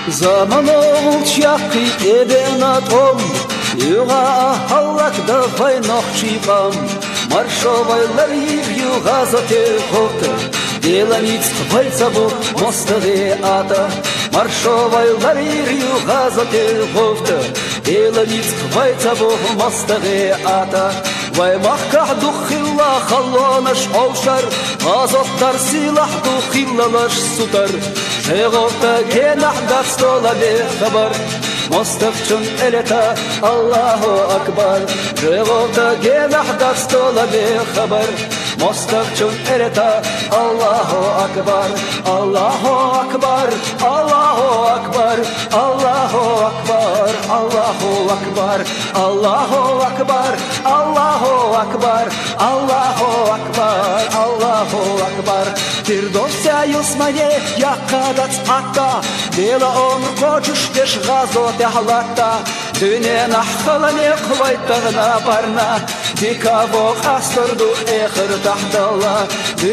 Zaman olç yakı edena tom Yuğa hallak da faynoq çipam Marşovaylar yuğa zate kokta Деланиц вайцабу мостове ата Маршовайлар юга зателховта Деланиц вайцабу мостове ата Ваймахках духилла халланаш овшар Азоттар силах духиллалаш сутар Жеговта генах датстола бехабар Мостовчун элета Аллаху акбар Жеговта генах датстола бехабар Mostaqçun ereta Allahu akbar Allahu akbar Allahu akbar Allahu akbar Allahu akbar Allahu akbar Allahu akbar Allahu akbar Allahu akbar Firdosya yusmane yakadac atta Dela on koçuş deş gazot ehlatta Düne nahkalane kuvaytagna barna Dikavo asturdu ekhir tahdallah